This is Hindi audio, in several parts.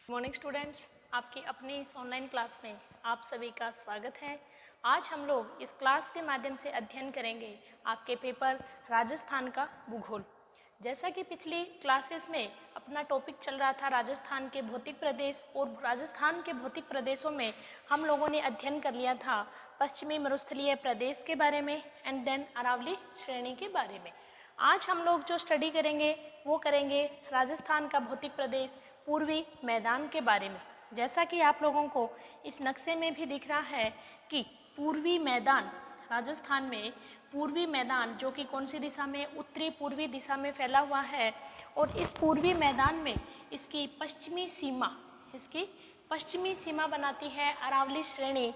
मॉर्निंग स्टूडेंट्स, आपकी अपनी इस ऑनलाइन क्लास में आप सभी का स्वागत है। आज हम लोग इस क्लास के माध्यम से अध्ययन करेंगे आपके पेपर राजस्थान का भूगोल। जैसा कि पिछली क्लासेस में अपना टॉपिक चल रहा था राजस्थान के भौतिक प्रदेश, और राजस्थान के भौतिक प्रदेशों में हम लोगों ने अध्ययन कर लिया था पश्चिमी मरुस्थलीय प्रदेश के बारे में एंड देन अरावली श्रेणी के बारे में। आज हम लोग जो स्टडी करेंगे वो करेंगे राजस्थान का भौतिक प्रदेश पूर्वी मैदान के बारे में। जैसा कि आप लोगों को इस नक्शे में भी दिख रहा है कि पूर्वी मैदान राजस्थान में पूर्वी मैदान जो कि कौन सी दिशा में, उत्तरी पूर्वी दिशा में फैला हुआ है। और इस पूर्वी मैदान में इसकी पश्चिमी सीमा बनाती है अरावली श्रेणी,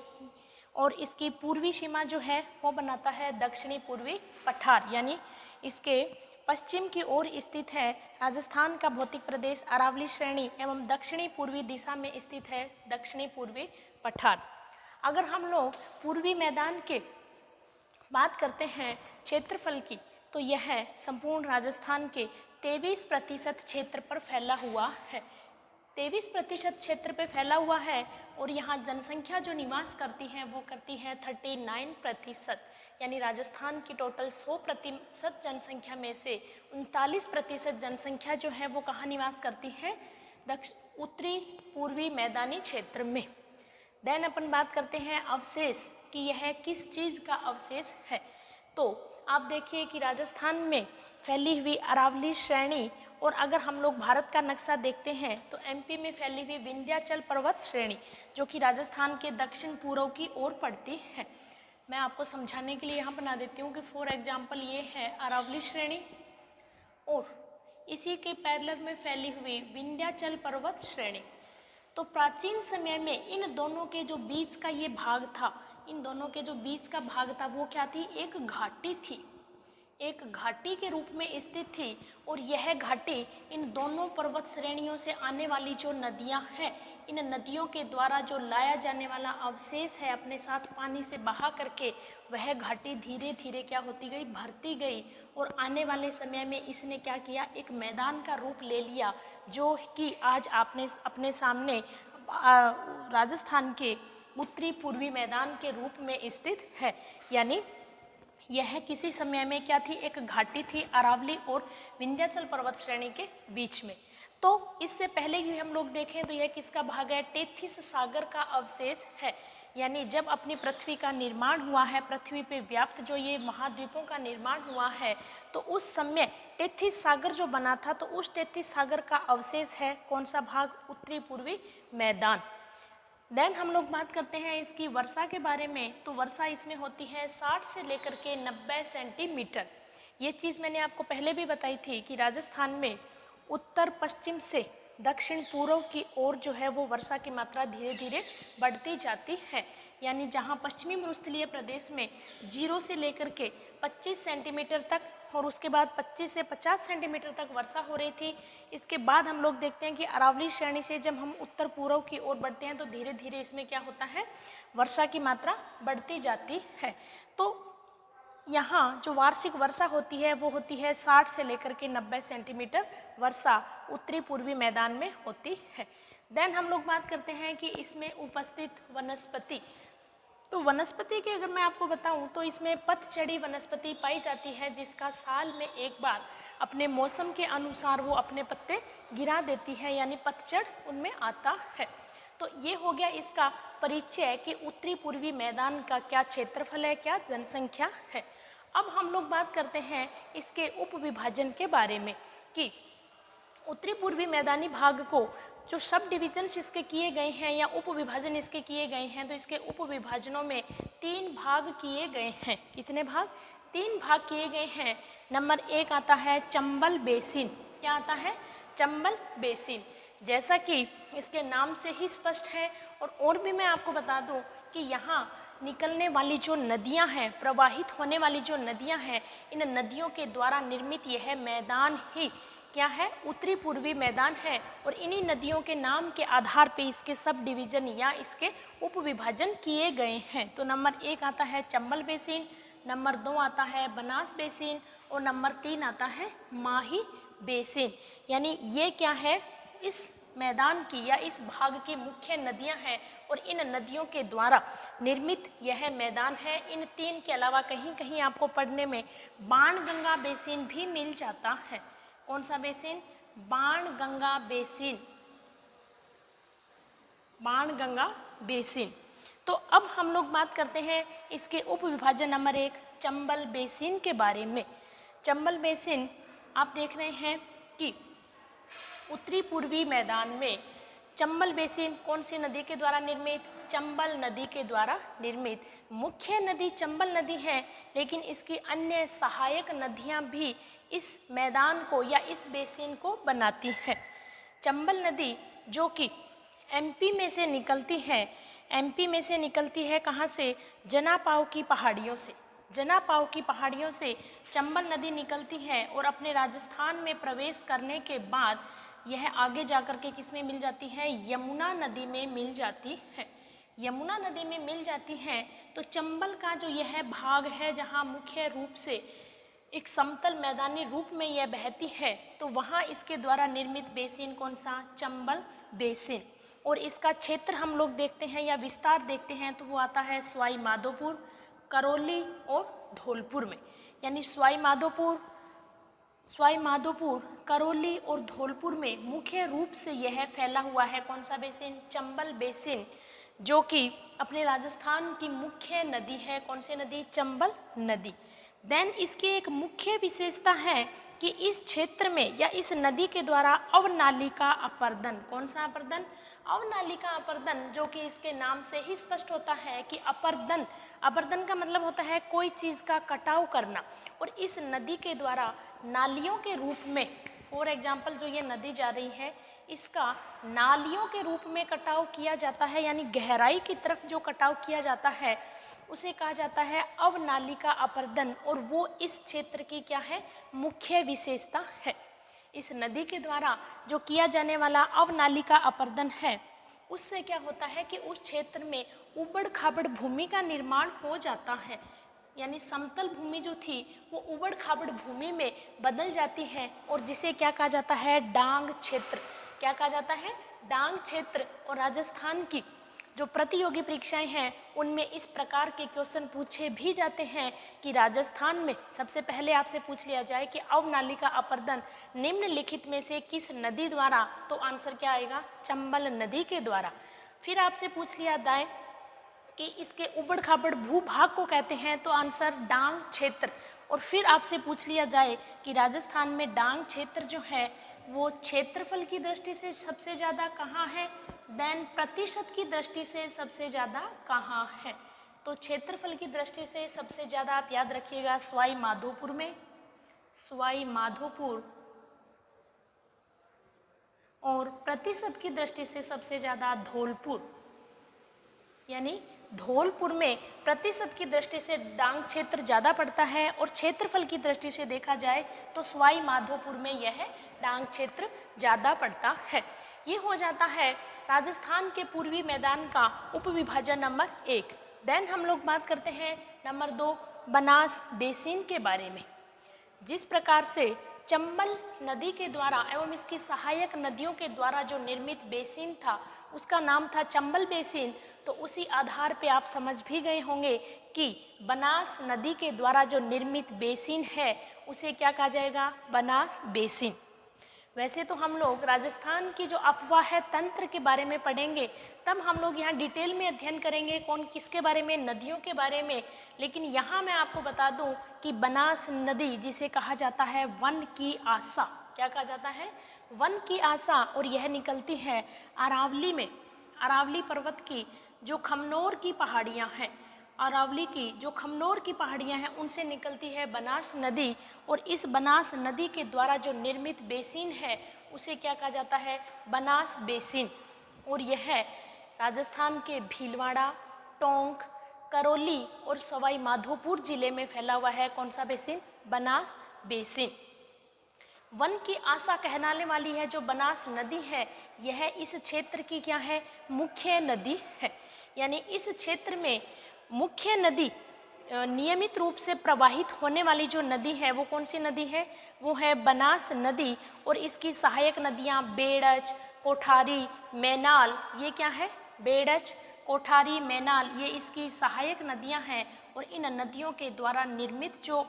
और इसकी पूर्वी सीमा जो है वो बनाता है दक्षिणी पूर्वी पठार। यानी इसके पश्चिम की ओर स्थित है राजस्थान का भौतिक प्रदेश अरावली श्रेणी एवं दक्षिणी पूर्वी दिशा में स्थित है दक्षिणी पूर्वी पठार। अगर हम लोग पूर्वी मैदान के बात करते हैं क्षेत्रफल की, तो यह संपूर्ण राजस्थान के 23% क्षेत्र पर फैला हुआ है। 23% क्षेत्र पे फैला हुआ है, और यहाँ जनसंख्या जो निवास करती है वो करती है 39%। यानी राजस्थान की टोटल 100% जनसंख्या में से 39% जनसंख्या जो है वो कहाँ निवास करती है, उत्तरी पूर्वी मैदानी क्षेत्र में। देन अपन बात करते हैं अवशेष कि यह किस चीज़ का अवशेष है। तो आप देखिए कि राजस्थान में फैली हुई अरावली श्रेणी, और अगर हम लोग भारत का नक्शा देखते हैं तो एमपी में फैली हुई विंध्याचल पर्वत श्रेणी जो कि राजस्थान के दक्षिण पूर्व की ओर पड़ती है। मैं आपको समझाने के लिए यहाँ बना देती हूँ कि फॉर एग्जाम्पल ये है अरावली श्रेणी, और इसी के पैरेलल में फैली हुई विंध्याचल पर्वत श्रेणी। तो प्राचीन समय में इन दोनों के जो बीच का ये भाग था, वो क्या थी, एक घाटी थी, एक घाटी के रूप में स्थित थी। और यह घाटी इन दोनों पर्वत श्रेणियों से आने वाली जो नदियां हैं, इन नदियों के द्वारा जो लाया जाने वाला अवशेष है अपने साथ पानी से बहा करके, वह घाटी धीरे धीरे क्या होती गई, भरती गई। और आने वाले समय में इसने क्या किया, एक मैदान का रूप ले लिया, जो कि आज आपने अपने सामने राजस्थान के उत्तरी पूर्वी मैदान के रूप में स्थित है। यानी यह किसी समय में क्या थी, एक घाटी थी अरावली और विंध्याचल पर्वत श्रेणी के बीच में। तो इससे पहले भी हम लोग देखें तो यह किसका भाग है, टेथिस सागर का अवशेष है। यानी जब अपनी पृथ्वी का निर्माण हुआ है, पृथ्वी पे व्याप्त जो ये महाद्वीपों का निर्माण हुआ है, तो उस समय टेथिस सागर जो बना था, तो उस टेथिस सागर का अवशेष है कौन सा भाग, उत्तरी पूर्वी मैदान। देन हम लोग बात करते हैं इसकी वर्षा के बारे में। तो वर्षा इसमें होती है 60 से लेकर के 90 सेंटीमीटर। ये चीज़ मैंने आपको पहले भी बताई थी कि राजस्थान में उत्तर पश्चिम से दक्षिण पूर्व की ओर जो है वो वर्षा की मात्रा धीरे धीरे बढ़ती जाती है। यानी जहाँ पश्चिमी मरुस्थलीय प्रदेश में 0 से लेकर के 25 सेंटीमीटर तक, और उसके बाद 25 से 50 सेंटीमीटर तक वर्षा हो रही थी। इसके बाद हम लोग देखते हैं कि अरावली श्रेणी से जब हम उत्तर पूर्व की ओर बढ़ते हैं तो धीरे धीरे इसमें क्या होता है, वर्षा की मात्रा बढ़ती जाती है। तो यहाँ जो वार्षिक वर्षा होती है वो होती है 60 से लेकर के 90 सेंटीमीटर वर्षा उत्तरी पूर्वी मैदान में होती है। देन हम लोग बात करते हैं कि इसमें उपस्थित वनस्पति। तो वनस्पति की अगर मैं आपको बताऊं तो इसमें पतझड़ी वनस्पति पाई जाती है, जिसका साल में एक बार अपने मौसम के अनुसार वो अपने पत्ते गिरा देती है, यानी पतझड़ उनमें आता है। तो ये हो गया इसका परिचय कि उत्तरी पूर्वी मैदान का क्या क्षेत्रफल है, क्या जनसंख्या है। अब हम लोग बात करते हैं इसके उप विभाजन के बारे में कि उत्तरी पूर्वी मैदानी भाग को जो सब डिविजन्स इसके किए गए हैं या उप विभाजन इसके किए गए हैं, तो इसके उप विभाजनों में 3 भाग किए गए हैं। कितने भाग, 3 भाग किए गए हैं। नंबर 1 आता है चंबल बेसिन। क्या आता है, चंबल बेसिन। जैसा कि इसके नाम से ही स्पष्ट है, और भी मैं आपको बता दूं कि यहाँ निकलने वाली जो नदियाँ हैं, प्रवाहित होने वाली जो नदियाँ हैं, इन नदियों के द्वारा निर्मित यह मैदान ही क्या है, उत्तरी पूर्वी मैदान है। और इन्हीं नदियों के नाम के आधार पे इसके सब डिवीजन या इसके उप विभाजन किए गए हैं। तो नंबर 1 आता है चंबल बेसिन, नंबर 2 आता है बनास बेसिन, और नंबर 3 आता है माही बेसिन। यानी ये क्या है, इस मैदान की या इस भाग की मुख्य नदियां हैं और इन नदियों के द्वारा निर्मित यह मैदान है। इन तीन के अलावा कहीं कहीं आपको पढ़ने में बाणगंगा बेसिन भी मिल जाता है। कौन सा basin? Banganga basin, Banganga basin. तो अब हम लोग बात करते हैं इसके उप विभाजन नंबर 1 चंबल बेसिन के बारे में। चंबल बेसिन आप देख रहे हैं कि उत्तरी पूर्वी मैदान में चंबल बेसिन कौन सी नदी के द्वारा निर्मित? चंबल नदी के द्वारा निर्मित। मुख्य नदी चंबल नदी है, लेकिन इसकी अन्य सहायक नदियां भी इस मैदान को या इस बेसिन को बनाती हैं। चंबल नदी जो कि एमपी में से निकलती है, एमपी में से निकलती है कहाँ से? जनापाव की पहाड़ियों से। जनापाव की पहाड़ियों से चंबल नदी निकलती है और अपने राजस्थान में प्रवेश करने के बाद यह आगे जाकर के किस में मिल जाती है? यमुना नदी में मिल जाती है। यमुना नदी में मिल जाती है तो चंबल का जो यह भाग है जहाँ मुख्य रूप से एक समतल मैदानी रूप में यह बहती है, तो वहाँ इसके द्वारा निर्मित बेसिन कौन सा? चंबल बेसिन। और इसका क्षेत्र हम लोग देखते हैं या विस्तार देखते हैं तो वो आता है सवाई माधोपुर, करौली और धौलपुर में। यानी सवाई माधोपुर, करौली और धौलपुर में मुख्य रूप से यह फैला हुआ है। कौन सा बेसिन? चंबल बेसिन, जो कि अपने राजस्थान की मुख्य नदी है। कौन सी नदी? चंबल नदी। देन इसकी एक मुख्य विशेषता है कि इस क्षेत्र में या इस नदी के द्वारा अवनालिका अपर्दन। कौन सा अपर्दन? अवनालिका अपर्दन, जो कि इसके नाम से ही स्पष्ट होता है कि अपर्दन, अपर्दन का मतलब होता है कोई चीज़ का कटाव करना। और इस नदी के द्वारा नालियों के रूप में, फॉर एग्जाम्पल जो ये नदी जा रही है इसका नालियों के रूप में कटाव किया जाता है, यानी गहराई की तरफ जो कटाव किया जाता है उसे कहा जाता है अवनालिका अपर्दन। और वो इस क्षेत्र की क्या है? मुख्य विशेषता है। इस नदी के द्वारा जो किया जाने वाला अवनालिका अपर्दन है उससे क्या होता है कि उस क्षेत्र में उबड़ खाबड़ भूमि का निर्माण हो जाता है। यानी समतल भूमि जो थी वो उबड़ खाबड़ भूमि में बदल जाती है और जिसे क्या कहा जाता है? डांग क्षेत्र। क्या कहा जाता है? डांग क्षेत्र। और राजस्थान की जो प्रतियोगी परीक्षाएं हैं उनमें इस प्रकार के क्वेश्चन पूछे भी जाते हैं कि राजस्थान में सबसे पहले आपसे पूछ लिया जाए कि अवनालिका अपर्दन निम्नलिखित में से किस नदी द्वारा, तो आंसर क्या आएगा? चंबल नदी के द्वारा। फिर आपसे पूछ लिया जाए कि इसके उबड़ खाबड़ भूभाग को कहते हैं, तो आंसर डांग क्षेत्र। और फिर आपसे पूछ लिया जाए कि राजस्थान में डांग क्षेत्र जो है वो क्षेत्रफल की दृष्टि से सबसे ज़्यादा कहाँ है, देन प्रतिशत की दृष्टि से सबसे ज़्यादा कहाँ है। तो क्षेत्रफल की दृष्टि से सबसे ज़्यादा आप याद रखिएगा सवाई माधोपुर में, सवाई माधोपुर, और प्रतिशत की दृष्टि से सबसे ज़्यादा धौलपुर। यानी धौलपुर में प्रतिशत की दृष्टि से डांग क्षेत्र ज़्यादा पड़ता है और क्षेत्रफल की दृष्टि से देखा जाए तो सवाई माधोपुर में यह डांग क्षेत्र ज़्यादा पड़ता है। ये हो जाता है राजस्थान के पूर्वी मैदान का उपविभाजन नंबर 1। देन हम लोग बात करते हैं नंबर 2 बनास बेसिन के बारे में। जिस प्रकार से चंबल नदी के द्वारा एवं इसकी सहायक नदियों के द्वारा जो निर्मित बेसिन था उसका नाम था चंबल बेसिन, तो उसी आधार पे आप समझ भी गए होंगे कि बनास नदी के द्वारा जो निर्मित बेसिन है उसे क्या कहा जाएगा? बनास बेसिन। वैसे तो हम लोग राजस्थान की जो अपवाह तंत्र के बारे में पढ़ेंगे तब हम लोग यहाँ डिटेल में अध्ययन करेंगे कौन किसके बारे में, नदियों के बारे में। लेकिन यहाँ मैं आपको बता दूँ कि बनास नदी जिसे कहा जाता है वन की आशा, क्या कहा जाता है? वन की आशा, और यह निकलती है अरावली में। अरावली पर्वत की जो खमनोर की पहाड़ियाँ हैं, अरावली की जो खमनोर की पहाड़ियाँ हैं उनसे निकलती है बनास नदी। और इस बनास नदी के द्वारा जो निर्मित बेसिन है उसे क्या कहा जाता है? बनास बेसिन। और यह राजस्थान के भीलवाड़ा, टोंक, करौली और सवाई माधोपुर जिले में फैला हुआ है। कौन सा बेसिन? बनास बेसिन। वन की आशा कहलाने वाली है जो बनास नदी है, यह इस क्षेत्र की क्या है? मुख्य नदी है। यानी इस क्षेत्र में मुख्य नदी नियमित रूप से प्रवाहित होने वाली जो नदी है वो कौन सी नदी है? वो है बनास नदी। और इसकी सहायक नदियाँ बेड़च, कोठारी, मैनाल, ये क्या है? बेडज, कोठारी, मैनाल, ये इसकी सहायक नदियां हैं और इन नदियों के द्वारा निर्मित जो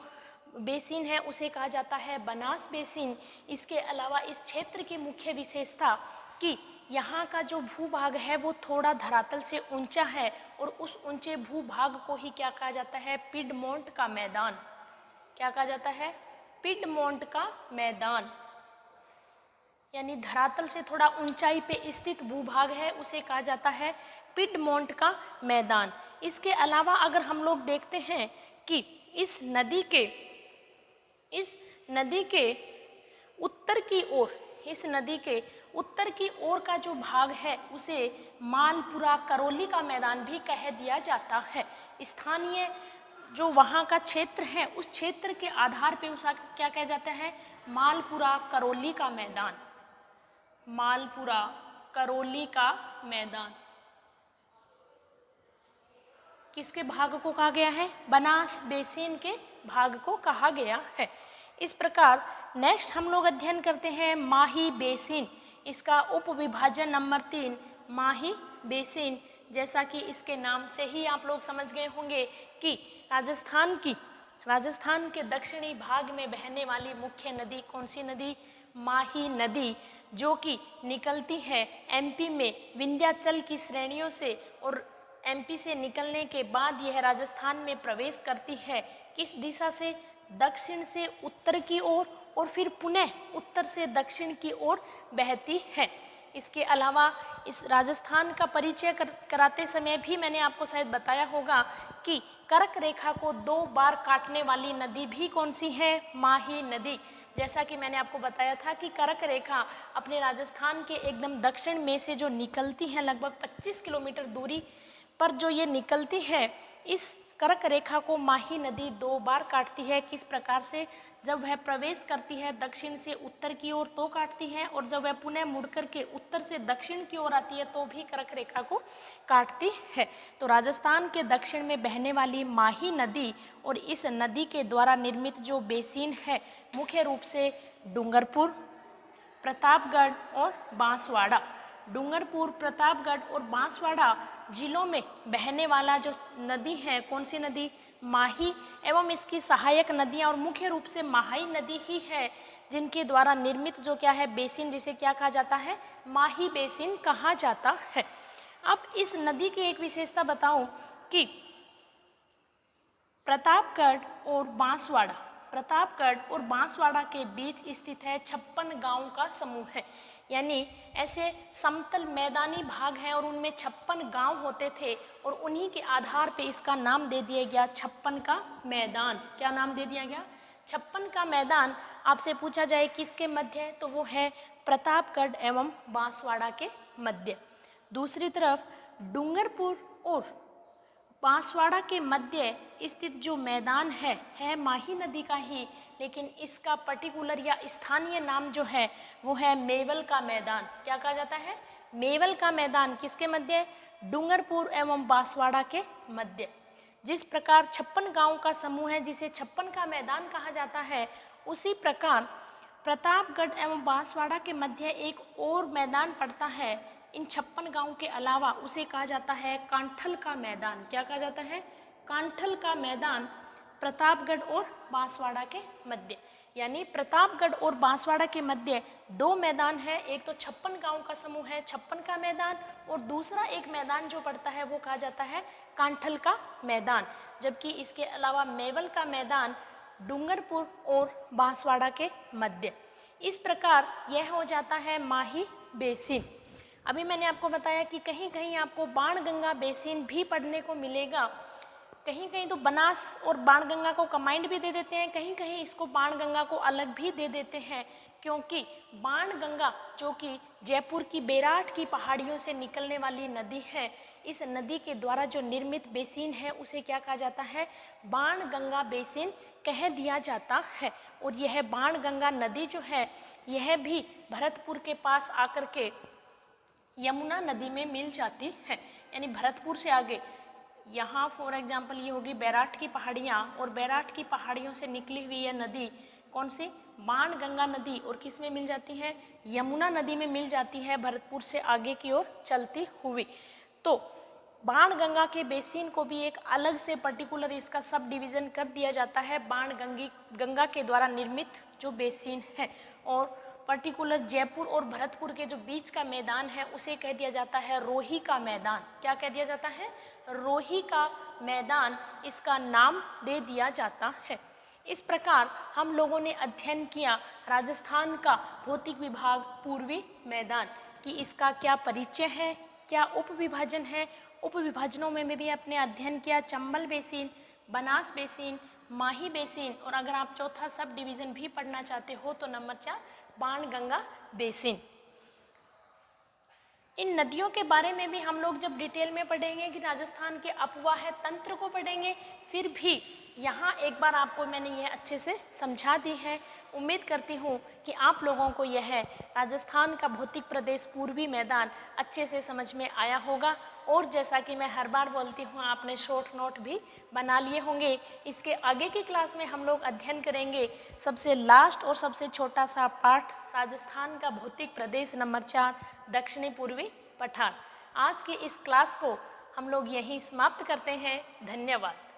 बेसिन है उसे कहा जाता है बनास बेसिन। इसके अलावा इस क्षेत्र की मुख्य विशेषता कि यहाँ का जो भूभाग है वो थोड़ा धरातल से ऊंचा है और उस ऊंचे भूभाग को ही क्या कहा जाता है? पिडमोंट का मैदान। क्या कहा जाता है? पिडमोंट का मैदान। यानी धरातल से थोड़ा ऊंचाई पे स्थित भूभाग है उसे कहा जाता है पिडमोंट का मैदान। इसके अलावा अगर हम लोग देखते हैं कि इस नदी के उत्तर की ओर, इस नदी के उत्तर की ओर का जो भाग है उसे मालपुरा करौली का मैदान भी कह दिया जाता है। स्थानीय जो वहाँ का क्षेत्र है उस क्षेत्र के आधार पे उसका क्या कहा जाता है? मालपुरा करौली का मैदान। मालपुरा करौली का मैदान किसके भाग को कहा गया है? बनास बेसिन के भाग को कहा गया है। इस प्रकार नेक्स्ट हम लोग अध्ययन करते हैं माही बेसिन। इसका उप विभाजन नंबर 3 माही बेसिन। जैसा कि इसके नाम से ही आप लोग समझ गए होंगे कि राजस्थान के दक्षिणी भाग में बहने वाली मुख्य नदी कौन सी नदी? माही नदी, जो कि निकलती है एमपी में विंध्याचल की श्रेणियों से और एमपी से निकलने के बाद यह राजस्थान में प्रवेश करती है। किस दिशा से? दक्षिण से उत्तर की ओर और फिर पुनः उत्तर से दक्षिण की ओर बहती है। इसके अलावा इस राजस्थान का परिचय कराते समय भी मैंने आपको शायद बताया होगा कि कर्क रेखा को 2 बार काटने वाली नदी भी कौन सी है? माही नदी। जैसा कि मैंने आपको बताया था कि कर्क रेखा अपने राजस्थान के एकदम दक्षिण में से जो निकलती है लगभग 25 किलोमीटर दूरी पर जो ये निकलती है, इस कर्क रेखा को माही नदी 2 बार काटती है। किस प्रकार से? जब वह प्रवेश करती है दक्षिण से उत्तर की ओर तो काटती है और जब वह पुनः मुड़ करके उत्तर से दक्षिण की ओर आती है तो भी कर्क रेखा को काटती है। तो राजस्थान के दक्षिण में बहने वाली माही नदी और इस नदी के द्वारा निर्मित जो बेसिन है मुख्य रूप से डूंगरपुर, प्रतापगढ़ और बांसवाड़ा। डूंगरपुर, प्रतापगढ़ और बांसवाड़ा जिलों में बहने वाला जो नदी है कौन सी नदी? माही, एवं इसकी सहायक नदियां और मुख्य रूप से माही नदी ही है जिनके द्वारा निर्मित जो क्या है बेसिन, जिसे क्या कहा जाता है? माही बेसिन कहा जाता है। अब इस नदी की एक विशेषता बताऊं कि प्रतापगढ़ और बांसवाड़ा के बीच स्थित है 56 गांवों का समूह है। यानी ऐसे समतल मैदानी भाग हैं और उनमें 56 गांव होते थे और उन्हीं के आधार पे इसका नाम दे दिया गया 56 का मैदान। क्या नाम दे दिया गया? 56 का मैदान। आपसे पूछा जाए किसके मध्य, तो वो है प्रतापगढ़ एवं बांसवाड़ा के मध्य। दूसरी तरफ डूंगरपुर और बांसवाड़ा के मध्य स्थित जो मैदान है माही नदी का ही, लेकिन इसका पर्टिकुलर या स्थानीय नाम जो है वो है मेवल का मैदान। क्या कहा जाता है? मेवल का मैदान। किसके मध्य? डूंगरपुर एवं बांसवाड़ा के मध्य। जिस प्रकार 56 गांव का समूह है जिसे 56 का मैदान कहा जाता है, उसी प्रकार प्रतापगढ़ एवं बांसवाड़ा के मध्य एक और मैदान पड़ता है इन 56 गांव के अलावा, उसे कहा जाता है कांठल का मैदान। क्या कहा जाता है? कांठल का मैदान, प्रतापगढ़ और बांसवाड़ा के मध्य। यानी प्रतापगढ़ और बांसवाड़ा के मध्य 2 मैदान है। एक तो 56 गांव का समूह है 56 का मैदान, और दूसरा एक मैदान जो पड़ता है वो कहा जाता है कांठल का मैदान। जबकि इसके अलावा मेवल का मैदान डूंगरपुर और बांसवाड़ा के मध्य। इस प्रकार यह हो जाता है माही बेसिन। अभी मैंने आपको बताया कि कहीं कहीं आपको बाणगंगा बेसिन भी पढ़ने को मिलेगा, कहीं कहीं तो बनास और बाणगंगा को कंबाइंड भी दे देते हैं, कहीं कहीं इसको बाणगंगा को अलग भी दे देते हैं, क्योंकि बाणगंगा जो कि जयपुर की बेराट की पहाड़ियों से निकलने वाली नदी है, इस नदी के द्वारा जो निर्मित बेसिन है उसे क्या कहा जाता है? बाणगंगा बेसिन कह दिया जाता है। और यह बाणगंगा नदी जो है यह भी भरतपुर के पास आकर के यमुना नदी में मिल जाती है। यानी भरतपुर से आगे यहाँ फॉर एग्जाम्पल ये होगी बैराट की पहाड़ियाँ, और बैराट की पहाड़ियों से निकली हुई यह नदी कौन सी? बाणगंगा नदी। और किस में मिल जाती है? यमुना नदी में मिल जाती है, भरतपुर से आगे की ओर चलती हुई। तो बाणगंगा के बेसिन को भी एक अलग से पर्टिकुलर इसका सब डिवीजन कर दिया जाता है, गंगा के द्वारा निर्मित जो बेसिन है। और पर्टिकुलर जयपुर और भरतपुर के जो बीच का मैदान है उसे कह दिया जाता है रोही का मैदान। क्या कह दिया जाता है? रोही का मैदान इसका नाम दे दिया जाता है। इस प्रकार हम लोगों ने अध्ययन किया राजस्थान का भौतिक विभाग पूर्वी मैदान कि इसका क्या परिचय है, क्या उप विभाजन है। उप विभाजनों में भी अपने अध्ययन किया चंबल बेसिन, बनास बेसिन, माही बेसिन, और अगर आप चौथा सब डिवीजन भी पढ़ना चाहते हो तो नंबर 4 बाणगंगा बेसिन। इन नदियों के बारे में भी हम लोग जब डिटेल में पढ़ेंगे कि राजस्थान के अपवाह तंत्र को पढ़ेंगे, फिर भी यहाँ एक बार आपको मैंने यह अच्छे से समझा दी है। उम्मीद करती हूँ कि आप लोगों को यह राजस्थान का भौतिक प्रदेश पूर्वी मैदान अच्छे से समझ में आया होगा। और जैसा कि मैं हर बार बोलती हूँ, आपने शॉर्ट नोट भी बना लिए होंगे। इसके आगे की क्लास में हम लोग अध्ययन करेंगे सबसे लास्ट और सबसे छोटा सा पार्ट, राजस्थान का भौतिक प्रदेश नंबर 4 दक्षिणी पूर्वी पठार। आज की इस क्लास को हम लोग यहीं समाप्त करते हैं। धन्यवाद।